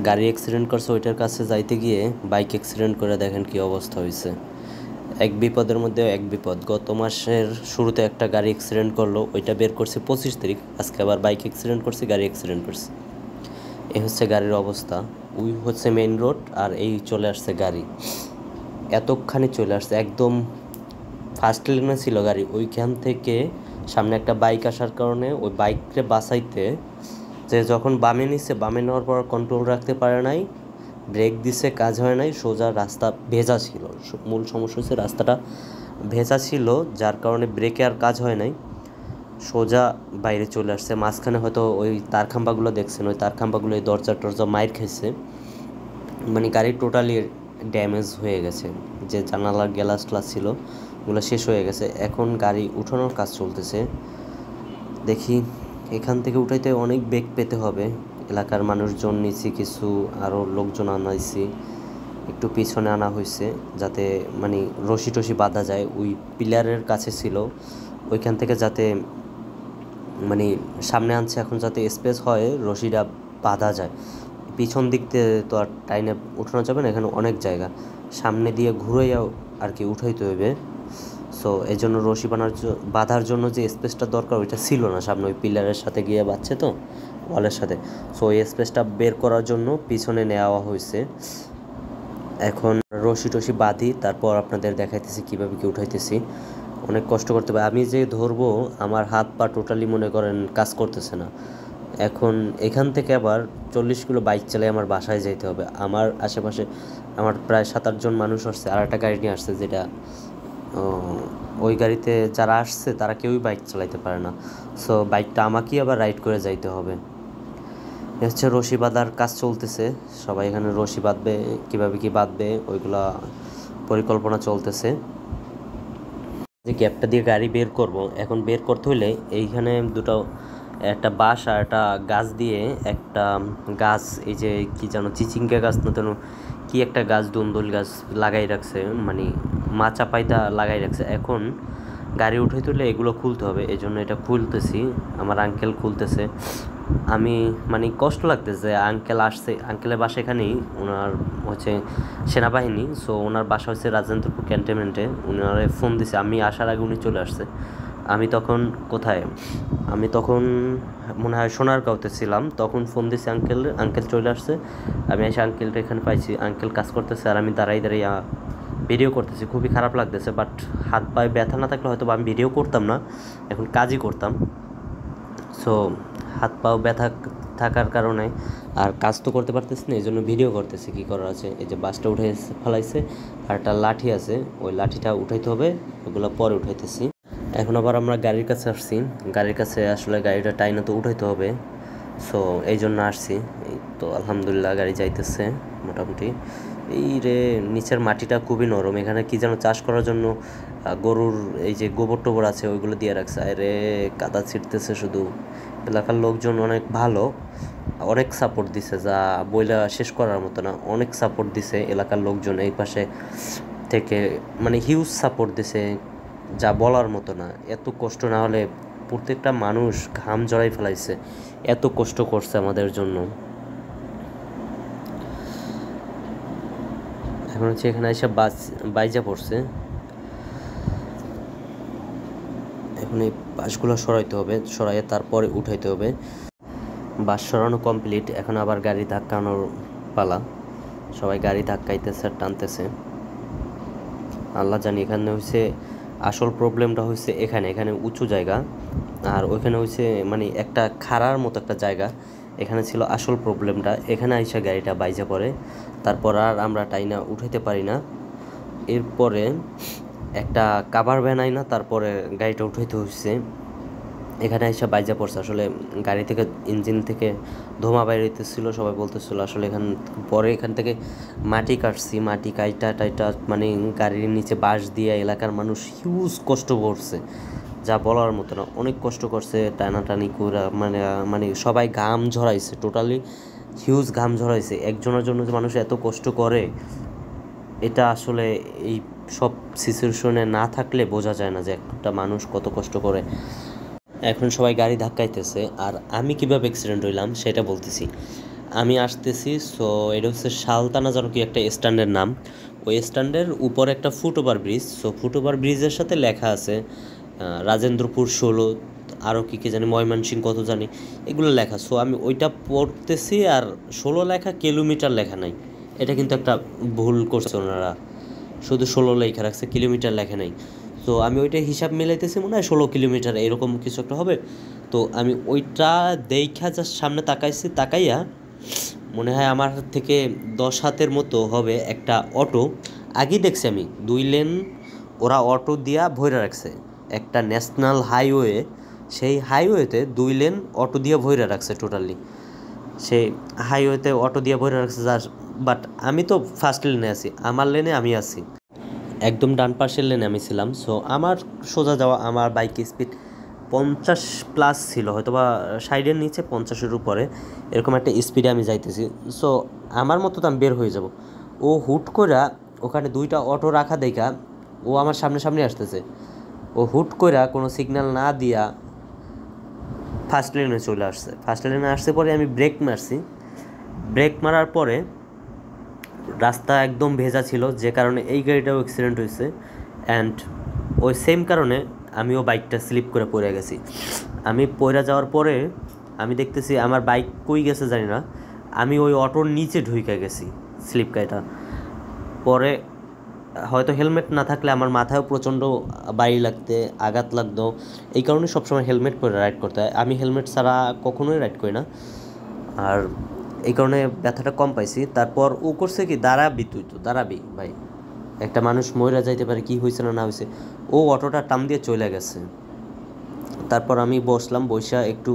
গাড়ি অ্যাক্সিডেন্ট করছে, ওইটার কাছে যাইতে গিয়ে বাইক অ্যাক্সিডেন্ট করে দেখেন কি অবস্থা হয়েছে। এক বিপদের মধ্যে এক বিপদ। গত মাসের শুরুতে একটা গাড়ি অ্যাক্সিডেন্ট করলো, ওইটা বের করছে 25 তারিখ। আজকে আবার বাইক অ্যাক্সিডেন্ট করছে, গাড়ি অ্যাক্সিডেন্ট করছে। এই হচ্ছে গাড়ির অবস্থা। ওই হচ্ছে মেইন রোড, আর এই চলে আসছে গাড়ি। এতখানি চলে আসছে, একদম ফার্স্ট লেনে ছিল গাড়ি, ওইখান থেকে সামনে একটা বাইক আসার কারণে ওই বাইককে বাঁচাইতে যে যখন বামে নিচ্ছে, বামে নেওয়ার পর কন্ট্রোল রাখতে পারে নাই, ব্রেক দিছে, কাজ হয় নাই, সোজা রাস্তা ভেজা ছিল। মূল সমস্যা হচ্ছে রাস্তাটা ভেজা ছিল, যার কারণে ব্রেকে আর কাজ হয় নাই, সোজা বাইরে চলে আসছে। মাঝখানে হয়তো ওই তার খাম্বাগুলো দেখছেন, ওই তার খাম্বাগুলো এই দরজা টরজা মাইর খাইছে, মানে গাড়ি টোটালি ড্যামেজ হয়ে গেছে। যে জানালার গ্লাস ক্লাস ছিল ওগুলো শেষ হয়ে গেছে। এখন গাড়ি উঠানোর কাজ চলতেছে। দেখি, এখান থেকে উঠাইতে অনেক বেগ পেতে হবে। এলাকার মানুষজন নিছি, কিছু আরও লোকজন আনাইছি, একটু পিছনে আনা হয়েছে যাতে মানে রশি টশি বাঁধা যায়। ওই পিলারের কাছে ছিল, ওইখান থেকে যাতে মানে সামনে আনছে এখন, যাতে স্পেস হয় রশিটা বাঁধা যায়। পিছন দিক দিয়ে তো আর টাইনে উঠানো যাবে না, এখানে অনেক জায়গা, সামনে দিয়ে ঘুরেও আর কি উঠাইতে হবে। সো এই জন্য রশি বাঁধার জন্য যে স্পেসটা দরকার ওইটা ছিল না সামনে, ওই পিলারের সাথে গিয়ে বাঁধছে তো ওয়ালের সাথে। সো এই স্পেসটা বের করার জন্য পিছনে নেওয়া হয়েছে। এখন রশি টশি বাঁধি, তারপর আপনাদের দেখাইতেছি কীভাবে কি উঠাইতেছি। অনেক কষ্ট করতে হবে, আমি যে ধরবো আমার হাত পা টোটালি মনে করেন কাজ করতেছে না। এখন এখান থেকে আবার 40 কিলো বাইক চালিয়ে আমার বাসায় যেতে হবে। আমার আশেপাশে আমার প্রায় 7-8 জন মানুষ আসছে, আর একটা গাড়ি নিয়ে আসছে, যেটা ওই গাড়িতে যারা আসছে তারা কেউই বাইক চালাইতে পারে না। সো বাইকটা আমাকেই আবার রাইড করে যাইতে হবে। হচ্ছে রশি বাঁধার কাজ চলতেছে, সবাই এখানে রশি বাঁধবে, কীভাবে কি বাঁধবে ওইগুলা পরিকল্পনা চলতেছে। যে গ্যাপটা দিয়ে গাড়ি বের করব, এখন বের করতে হলে এইখানে দুটো, একটা বাঁশ আর একটা গাছ দিয়ে, একটা গাছ এই যে কি জানো চিচিঙ্গা গাছ না তেন কি একটা গাছ, দুন্দুল গাছ লাগাই রাখছে, মানে মাচা পাইতা লাগাই রাখছে। এখন গাড়ি উঠে তুলে এগুলো খুলতে হবে, এই জন্য এটা খুলতেছি, আমার আঙ্কেল খুলতেছে। আমি মানে কষ্ট লাগতেছে, আঙ্কেল আসছে, আঙ্কেলের বাসা এখানেই, ওনার হচ্ছে সেনাবাহিনী। সো ওনার বাসা হচ্ছে রাজেন্দ্রপুর ক্যান্টনমেন্টে। উনারে ফোন দিছে, আমি আসার আগে উনি চলে আসছে। আমি তখন কোথায়, আমি তখন মনে হয় সোনারগাঁওতে ছিলাম, তখন ফোন দিছি আঙ্কেল, আঙ্কেল চলে আসছে। আমি এসে আঙ্কেলটা এখানে পাইছি, আঙ্কেল কাজ করতেছে, আর আমি দাঁড়াই দাঁড়িয়ে ভিডিও করতেছি। খুবই খারাপ লাগতেছে, বাট হাত পায়ে ব্যথা না থাকলে হয়তো আমি ভিডিও করতাম না, এখন কাজই করতাম। সো হাত পাও ব্যথা থাকার কারণে আর কাজ তো করতে পারতেছি না, এই জন্য ভিডিও করতেছি। কী করার আছে, এই যে বাসটা উঠে ফেলাইছে, আর একটা লাঠি আছে, ওই লাঠিটা উঠাইতে হবে, ওগুলো পরে উঠাইতেছি। এখন আবার আমরা গাড়ির কাছে আসছি, গাড়ির কাছে আসলে গাড়িটা টাইনে তো উঠাইতে হবে, সো এই জন্য আসছি। এই তো আলহামদুলিল্লাহ গাড়ি যাইতেছে মোটামুটি। এই রে নিচের মাটিটা খুবই নরম, এখানে কি যেন চাষ করার জন্য গরুর এই যে গোবর টোবর আছে ওইগুলো দিয়ে রাখছে। আরে কাদা ছিটতেছে শুধু। এলাকার লোকজন অনেক ভালো, অনেক সাপোর্ট দিছে, যা বইলা শেষ করার মতো না। অনেক সাপোর্ট দিছে এলাকার লোকজন, এই পাশে থেকে মানে হিউজ সাপোর্ট দিছে, যা বলার মতো না। এত কষ্ট না হলে, প্রত্যেকটা মানুষ ঘাম জড়াই ফেলাইছে, এত কষ্ট করছে আমাদের জন্য। এখন হচ্ছে এখানে এসে বাইজা পড়ছে, এখন এই বাসগুলো সরাইতে হবে, সরাইয়ে তারপরে উঠাইতে হবে। বাস সরানো কমপ্লিট, এখন আবার গাড়ি ধাক্কানোর পালা। সবাই গাড়ি ধাক্কাইতেছে আর টানতেছে। আল্লাহ জানি, এখানে হয়েছে আসল প্রবলেমটা হয়েছে এখানে, এখানে উঁচু জায়গা, আর ওইখানে হয়েছে মানে একটা খাড়ার মতো একটা জায়গা। এখানে ছিল আসল প্রবলেমটা, এখানে আইসা গাড়িটা বাইজা পড়ে, তারপর আর আমরা টাইনা উঠাইতে পারি না। এরপরে একটা কাভার ভ্যান আই না, তারপরে গাড়িটা উঠাইতে হয়েছে। এখানে এসে বাইজা পড়ছে, আসলে গাড়ি থেকে ইঞ্জিন থেকে ধোঁয়া বাইরেতেছিল, সবাই বলতেছিল আসলে এখান থেকে মাটি কাটছি, মাটি কাইটা টাইটা মানে গাড়ির নিচে বাঁশ দিয়ে এলাকার মানুষ হিউজ কষ্ট করছে, যা বলার মতো না। অনেক কষ্ট করছে, টানাটানি করে মানে মানে সবাই ঘাম ঝরাইছে, টোটালি হিউজ ঘাম ঝরাইছে। একজনের জন্য যে মানুষ এত কষ্ট করে, এটা আসলে এই সব সিচুয়েশনে না থাকলে বোঝা যায় না যে একটা মানুষ কত কষ্ট করে। এখন সবাই গাড়ি ধাক্কাইতেছে, আর আমি কীভাবে অ্যাক্সিডেন্ট হইলাম সেটা বলতেছি। আমি আসতেছি। সো এটা হচ্ছে সালতানা যেন কি একটা স্ট্যান্ডের নাম। ওই স্ট্যান্ডের উপর একটা ফুটওভার ব্রিজ। সো ফুটওভার ব্রিজের সাথে লেখা আছে রাজেন্দ্রপুর 16, আরও কী কী জানি, ময়মনসিংহ কত জানি, এগুলো লেখা। সো আমি ওইটা পড়তেছি, আর 16 লেখা, কিলোমিটার লেখা নাই। এটা কিন্তু একটা ভুল করছে ওনারা, শুধু 16 লেখা রাখছে, কিলোমিটার লেখা নাই। তো আমি ওইটা হিসাব মিলাইতেছি, মনে হয় 16 কিলোমিটার এরকম কিছু একটা হবে। তো আমি ওইটা দেখা জাস্ট সামনে তাকাইছি, তাকাইয়া মনে হয় আমার থেকে 10 হাতের মতো হবে একটা অটো। আগেই দেখছি আমি 2 লেন ওরা অটো দিয়া ভইরা রাখছে, একটা ন্যাশনাল হাইওয়ে, সেই হাইওয়েতে 2 লেন অটো দিয়ে ভইরা রাখছে টোটালি। সেই হাইওয়েতে অটো দিয়ে ভইরা রাখছে যার, বাট আমি তো ফার্স্ট লেনে আছি, আমার লেনে আমি আছি, একদম ডান পাশের লেনে আমি ছিলাম। সো আমার সোজা যাওয়া, আমার বাইক স্পিড 50 প্লাস ছিল, হয়তো বা 60-এর নিচে, 50-এর উপরে এরকম একটা স্পিডে আমি যাইতেছি। সো আমার মতো তো আমি বের হয়ে যাব। ও হুট করে ওখানে 2টা অটো রাখা দেখা ও আমার সামনে সামনে আসতেছে। ও হুট করে কোনো সিগন্যাল না দিয়া ফার্স্ট লেনে চলে আসছে। ফার্স্ট লেনে আসছে পরে আমি ব্রেক মারছি। ব্রেক মারার পরে রাস্তা একদম ভেজা ছিল, যে কারণে এই গাড়িটাও অ্যাক্সিডেন্ট হয়েছে। অ্যান্ড ওই সেম কারণে আমিও বাইকটা স্লিপ করে পড়ে গেছি। আমি পড়ে যাওয়ার পরে আমি দেখতেছি আমার বাইক কই গেছে জানি না, আমি ওই অটোর নিচে ঢুকে গেছি স্লিপ কাইটা। পরে হয়তো হেলমেট না থাকলে আমার মাথায়ও প্রচণ্ড বাড়ি লাগতে, আঘাত লাগতো। এই কারণে সবসময় হেলমেট পরে রাইড করতে হয়। আমি হেলমেট ছাড়া কখনোই রাইড করি না, আর এই কারণে ব্যথাটা কম পাইছি। তারপর ও করছে কি, দাঁড়াবি, তুই তো দাঁড়াবি ভাই, একটা মানুষ মইরা যাইতে পারে, কি হয়েছে না না হয়েছে। ও অটোটা টান দিয়ে চলে গেছে। তারপর আমি বসলাম, বৈশা একটু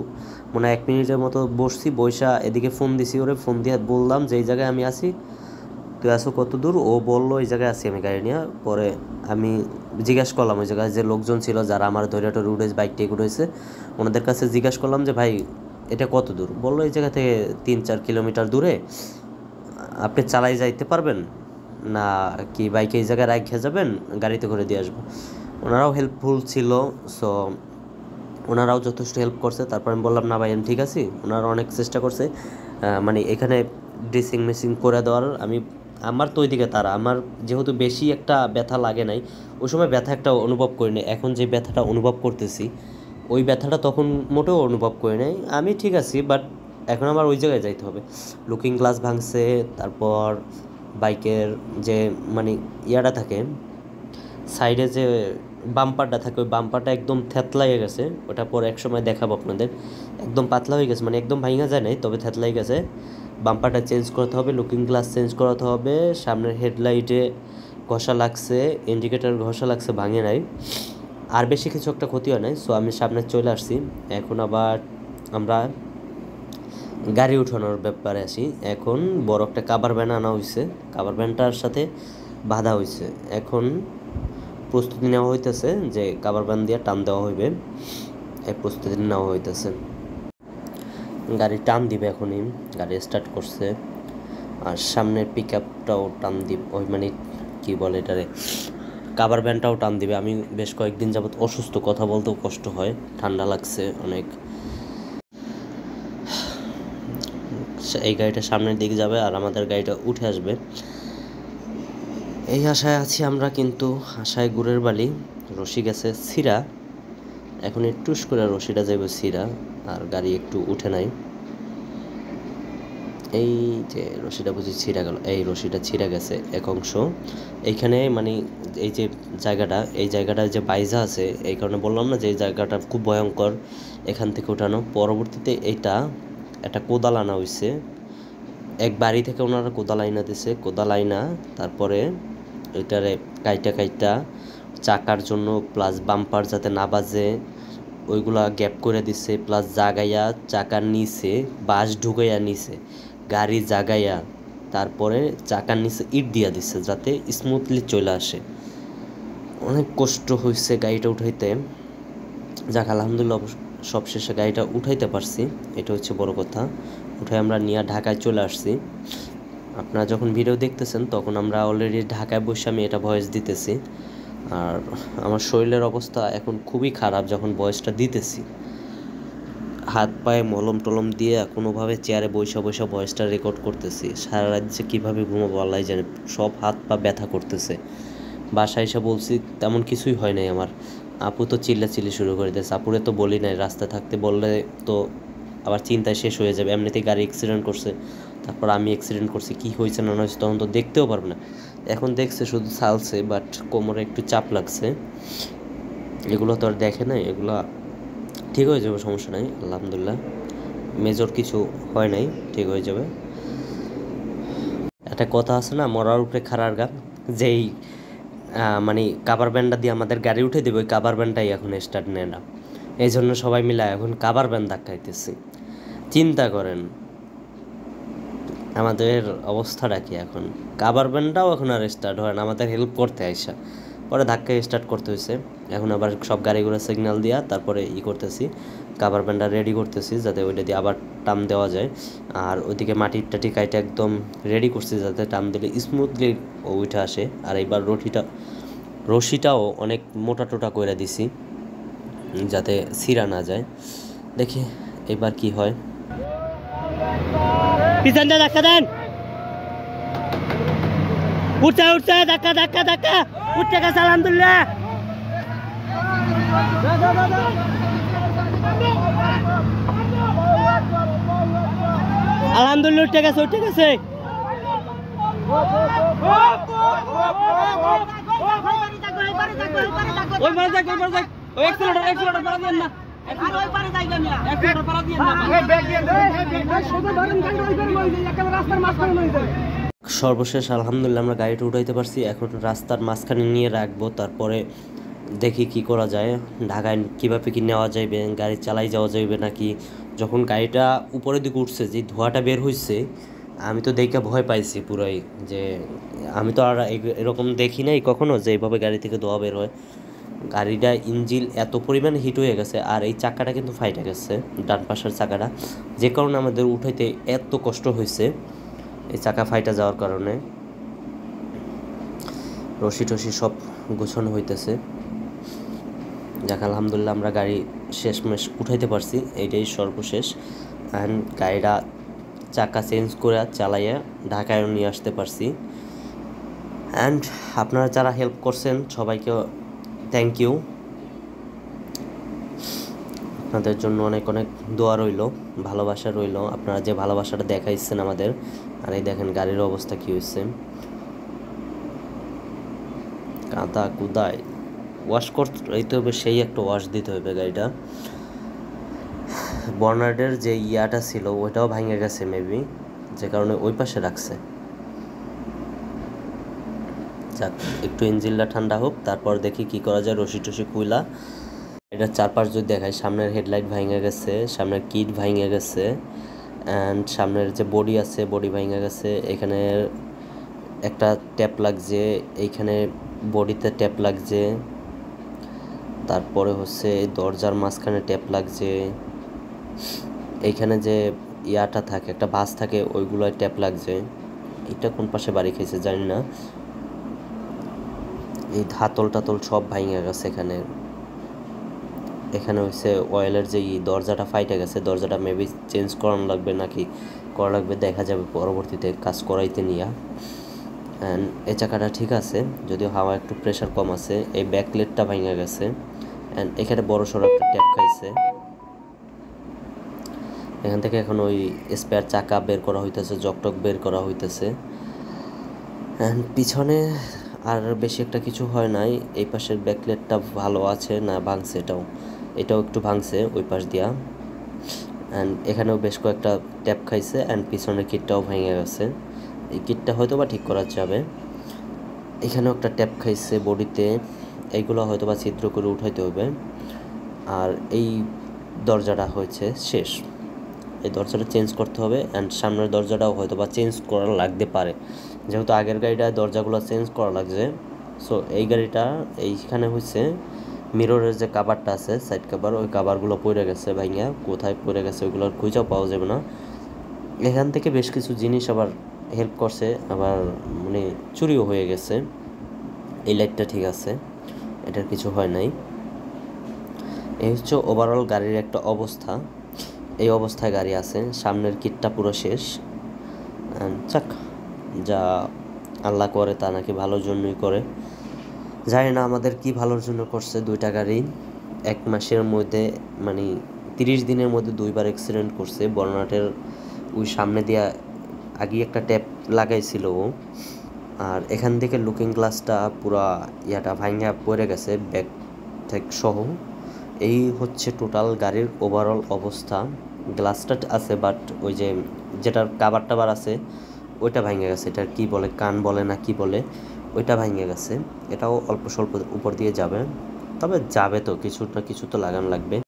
মনে হয় 1 মিনিটের মতো বসছি, বৈশা এদিকে ফোন দিছি, ওরে ফোন দিয়ে বললাম যে এই জায়গায় আমি আছি, তুই আসো কত দূর। ও বললো এই জায়গায় আছি আমি গাড়ি নিয়ে। পরে আমি জিজ্ঞাসা করলাম ওই জায়গায় যে লোকজন ছিল, যারা আমার ধরে একটা রুট হয়েছে, বাইক টেক উঠেছে, ওনাদের কাছে জিজ্ঞাসা করলাম যে ভাই এটা কত দূর। বললো এই জায়গা থেকে 3-4 কিলোমিটার দূরে, আপনি চালাই যাইতে পারবেন না কি, বাইকে এই জায়গায় রেখে যাবেন, গাড়িতে করে দিয়ে আসবো। ওনারাও হেল্পফুল ছিল। সো ওনারাও যথেষ্ট হেল্প করছে। তারপর আমি বললাম না ভাই আমি ঠিক আছি। ওনারা অনেক চেষ্টা করছে মানে এখানে ড্রেসিং মেসিং করে দেওয়ার। আমার তো ওইদিকে তারা, আমার যেহেতু বেশি একটা ব্যথা লাগে নাই, ওই সময় ব্যথা একটা অনুভব করিনি। এখন যে ব্যথাটা অনুভব করতেছি, ওই ব্যথাটা তখন মোটেও অনুভব করি নাই। আমি ঠিক আছি, বাট এখন আমার ওই জায়গায় যাইতে হবে। লুকিং গ্লাস ভাঙছে, তারপর বাইকের যে মানে ইয়াটা থাকে, সাইডে যে বাম্পারটা থাকে, ওই বাম্পারটা একদম থেতলাইয়ে গেছে। ওটা পরে এক সময় দেখাবো আপনাদের। একদম পাতলা হয়ে গেছে, মানে একদম ভাঙা যায় নাই, তবে থেতলাই গেছে। বাম্পারটা চেঞ্জ করতে হবে, লুকিং গ্লাস চেঞ্জ করাতে হবে, সামনের হেডলাইটে ঘষা লাগছে, ইন্ডিকেটার ঘষা লাগছে, ভাঙে নাই, আর বেশি কিছু একটা ক্ষতি হয় নাই। সো আমি সামনে চলে আসছি। এখন আবার আমরা গাড়ি উঠানোর ব্যাপারে আসি। এখন বড় একটা কাভার ভ্যান আনা হয়েছে, কাভার ভ্যানটার সাথে বাঁধা হয়েছে। এখন প্রস্তুতি নেওয়া হইতেছে যে কাভার ভ্যান দিয়ে টান দেওয়া হইবে, এই প্রস্তুতি নেওয়া হইতেছে। গাড়ি টান দিবে এখনই, গাড়ি স্টার্ট করছে। আর সামনের পিক আপটাও টান দিবে, ওই মানে কী বলে এটারে, কাভার ভ্যানটাও টান দিবে। আমি বেশ কয়েকদিন যাবত অসুস্থ, কথা বলতেও কষ্ট হয়, ঠান্ডা লাগছে অনেক। এই গাড়িটা সামনের দিকে যাবে আর আমাদের গাড়িটা উঠে আসবে, এই আশায় আছি আমরা। কিন্তু আশায় গুড়ের বালি, রশি গেছে ছিঁড়া, এখন একটুস করে রশিটা যাবে ছিঁড়া, আর গাড়ি একটু উঠে নাই। এই যে রশিটা বুঝি ছিঁড়া গেল, এই রশিটা ছিঁড়া গেছে এক অংশ এইখানে, মানে এই যে জায়গাটা, এই জায়গাটা যে বাইজা আছে, এই কারণে বললাম না যে এই জায়গাটা খুব ভয়ঙ্কর এখান থেকে উঠানো। পরবর্তীতে এইটা একটা কোদাল আনা হয়েছে, এক বাড়ি থেকে ওনারা কোদাল আইনা দিছে, কোদাল আইনা তারপরে এটারে কাইটা কাইটা চাকার জন্য, প্লাস বাম্পার যাতে না বাজে ওইগুলা গ্যাপ করে দিছে, প্লাস জাগাইয়া চাকার নিচে বাঁশ ঢুকাইয়া নিছে, গাড়ি জাগাইয়া তারপরে চাকার নিচে ইট দিয়া দিছে যাতে স্মুথলি চলে আসে। অনেক কষ্ট হয়েছে গাড়িটা উঠাইতে। যাক আলহামদুলিল্লাহ সবশেষে গাড়িটা উঠাইতে পারছি, এটা হচ্ছে বড় কথা। উঠে আমরা নিয়ে ঢাকায় চলে আসছি। আপনারা যখন ভিডিও দেখতেছেন তখন আমরা অলরেডি ঢাকায় বসে আমি এটা ভয়েস দিতেছি। আর আমার শরীরের অবস্থা এখন খুবই খারাপ যখন ভয়েসটা দিতেছি। হাত পায়ে মলম টলম দিয়ে কোনোভাবে চেয়ারে বইসা বইসা ভয়েসটা রেকর্ড করতেছি। সারা রাত যে কীভাবে ঘুমাবো আল্লাহ জানে, সব হাত পা ব্যথা করতেছে। বাসায় এসে বলছি তেমন কিছুই হয় নাই আমার। আপু তো চিল্লাচিল্লি শুরু করে দিয়েছে। আপুরে তো বলি নাই, রাস্তা থাকতে বললে তো আবার চিন্তায় শেষ হয়ে যাবে। এমনিতেই গাড়ি অ্যাক্সিডেন্ট করছে, তারপর আমি অ্যাক্সিডেন্ট করছি, কী হয়েছে না হয়েছে তখন তো দেখতেও পারবে না। এখন দেখছে শুধু ছালছে, বাট কোমরে একটু চাপ লাগছে, এগুলো তো আর দেখে নাই। এগুলো ঠিক হয়ে যাবে, সমস্যা নাই আলহামদুলিল্লাহ। মেজর কিছু হয় নাই, ঠিক হয়ে যাবে। একটা কথা আছে না, মরার উপরে খাড়ার গান, যেই মানে কাভার ব্যান্ডটা দিয়ে আমাদের গাড়ি উঠে দেবে, ওই কাভার ব্যান্ডটাই এখন স্টার্ট নেয় না। এই জন্য সবাই মিলে এখন কাভার ব্যান্ড ধাক্কাইতেছি। চিন্তা করেন আমাদের অবস্থাটা কি এখন। কাভার ব্যান্ডটাও এখন আর স্টার্ট হয় না, আমাদের হেল্প করতে আইসা পরে ধাক্কায় স্টার্ট করতে হয়েছে। এখন আবার সব গাড়িগুলো সিগন্যাল দিয়া তারপরে করতেছি, কাভার ব্যান্ডটা রেডি করতেছি যাতে ওইটা দিয়ে আবার টান দেওয়া যায়। আর ওইদিকে মাটির টাটি কাইটা একদম রেডি করছি যাতে টান দিলে স্মুথলি উঠে আসে। আর এইবার রশিটাও অনেক মোটা টোটা করে দিছি যাতে ছিঁড়া না যায়। দেখি এবার কি হয়। পিছনটা ধাক্কা দেন, উঠছে উঠছে, ধাক্কা ধাক্কা ধাক্কা, উঠতে গেছে আলহামদুলিল্লাহ। আলহামদুলিল্লাহ উঠে গেছে, উঠে গেছে। সর্বশেষ আলহামদুলিল্লাহ আমরা গাড়িটা উঠাইতে পারছি। এখন রাস্তার মাঝখানে নিয়ে রাখবো, তারপরে দেখি কি করা যায়। ঢাকায় কীভাবে কি নেওয়া যাইবে, গাড়ি চালাই যাওয়া যাইবে নাকি। যখন গাড়িটা উপরের দিকে উঠছে, যে ধোঁয়াটা বের হয়েছে, আমি তো দেখে ভয় পাইছি পুরাই। যে আমি তো আর এরকম দেখি নাই কখনো যে এইভাবে গাড়ি থেকে ধোঁয়া বের হয়। গাড়িটা ইঞ্জিন এত পরিমাণে হিট হয়ে গেছে, আর এই চাকাটা কিন্তু ফাইটে গেছে, ডান পাশের চাকাটা, যে কারণে আমাদের উঠাইতে এত কষ্ট হয়েছে এই চাকা ফাইটা যাওয়ার কারণে। রশি টশি সব গোছানো হইতেছে। যাক আলহামদুলিল্লাহ আমরা গাড়ি শেষমেশ উঠাইতে পারছি, এইটাই সর্বশেষ। অ্যান্ড গাড়িটা চাকা চেঞ্জ করে চালাইয়া ঢাকায় নিয়ে আসতে পারছি। অ্যান্ড আপনারা যারা হেল্প করছেন সবাইকে থ্যাংক ইউ। আপনাদের জন্য অনেক অনেক দোয়া রইল, ভালোবাসা রইল। আপনারা যে ভালোবাসাটা দেখাইছেন আমাদের। আর এই দেখেন গাড়ির অবস্থা কী হয়েছে, কাদা কুদায় ওয়াশ করতে হবে, সেই একটা ওয়াশ দিতে হবে গাড়িটা। বর্নার্ডের যে ইয়াটা ছিল ওইটাও ভেঙে গেছে মেবি, যে কারণে ওই পাশে রাখছে। যাক একটু ইঞ্জিনটা ঠান্ডা হোক, তারপর দেখি কি করা যায়। রশি টশি খুইলা এটা চারপাশ যদি দেখায়, সামনের হেডলাইট ভেঙে গেছে, সামনের কিট ভেঙে গেছে, অ্যান্ড সামনের যে বডি আছে বডি ভেঙে গেছে। এখানে একটা ট্যাপ লাগছে, এইখানে বডিতে ট্যাপ লাগছে, তারপরে হচ্ছে দরজার মাঝখানে ট্যাপ লাগছে, এইখানে যে ইয়াটা থাকে একটা বাস থাকে ওইগুলোয় ট্যাপ লাগছে। এটা কোন পাশে বাড়ি খেয়েছে জানি না। এই হাতল টাতল সব ভাঙে গেছে। এখানে হচ্ছে অয়েলের যে দরজাটা ফাইটে গেছে, দরজাটা মেবি চেঞ্জ করানো লাগবে নাকি করা লাগবে দেখা যাবে পরবর্তীতে কাজ করাইতে নিয়ে। অ্যান্ড এই চাকাটা ঠিক আছে, যদিও হাওয়া একটু প্রেশার কম আছে। এই ব্যাকলেটটা ভেঙে গেছে, অ্যান্ড এখানে বড় সড়ো একটা ট্যাপ খাইছে। এখান থেকে এখন ওই স্পেয়ার চাকা বের করা হইতেছে, জকটক বের করা হইতেছে। অ্যান্ড পিছনে আর বেশি একটা কিছু হয় নাই। এই পাশের ব্যাকলেটটা ভালো আছে না ভাঙছে, এটাও একটু ভাঙছে ওই পাশ দিয়া। অ্যান্ড এখানেও বেশ কয়েকটা ট্যাপ খাইছে, অ্যান্ড পিছনের কিটটাও ভেঙে গেছে। এই কিটটা হয়তো বা ঠিক করা যাবে। এখানেও একটা ট্যাপ খাইছে বডিতে, এইগুলো হয়তো বা ছিদ্র করে উঠাইতে হবে। আর এই দরজাটা হয়েছে শেষ, এই দরজাটা চেঞ্জ করতে হবে। অ্যান্ড সামনের দরজাটাও হয়তো বা চেঞ্জ করা লাগতে পারে, যেহেতু আগের গাড়িটায় দরজাগুলো চেঞ্জ করা লাগছে। সো এই গাড়িটা এইখানে হচ্ছে মিররের যে কাভারটা আছে সাইড কাভার, ওই কাভারগুলো পড়ে গেছে ভাইয়া, কোথায় পড়ে গেছে ওইগুলোর খুঁজেও পাওয়া যাবে না। এখান থেকে বেশ কিছু জিনিস আবার হেল্প করছে, আবার মানে চুরিও হয়ে গেছে। এই লাইটটা ঠিক আছে, এটার কিছু হয় নাই। এই হচ্ছে ওভারঅল গাড়ির একটা অবস্থা। এই অবস্থায় গাড়ি আছে, সামনের কিটটা পুরো শেষ। চাক, যা আল্লাহ করে তা নাকি ভালোর জন্যই করে। জানি না আমাদের কি ভালোর জন্য করছে। দুইটা গাড়ি 1 মাসের মধ্যে, মানে 30 দিনের মধ্যে 2বার অ্যাক্সিডেন্ট করছে। বর্নাটের ওই সামনে দিয়া আগে একটা ট্যাপ লাগাইছিল ও, আর এখান থেকে লুকিং গ্লাসটা পুরা ইয়াটা ভাঙা পড়ে গেছে, ব্যাক থেকে সহ। এই হচ্ছে টোটাল গাড়ির ওভারঅল অবস্থা। গ্লাসটা আছে, বাট ওই যে যেটার কাবার টাবার আছে ওইটা ভাঙে গেছে। এটার কি বলে, কান বলে না কি বলে, ওইটা ভাঙে গেছে। এটাও অল্প স্বল্প উপর দিয়ে যাবে, তবে যাবে তো, কিছু না কিছু তো লাগান লাগবে।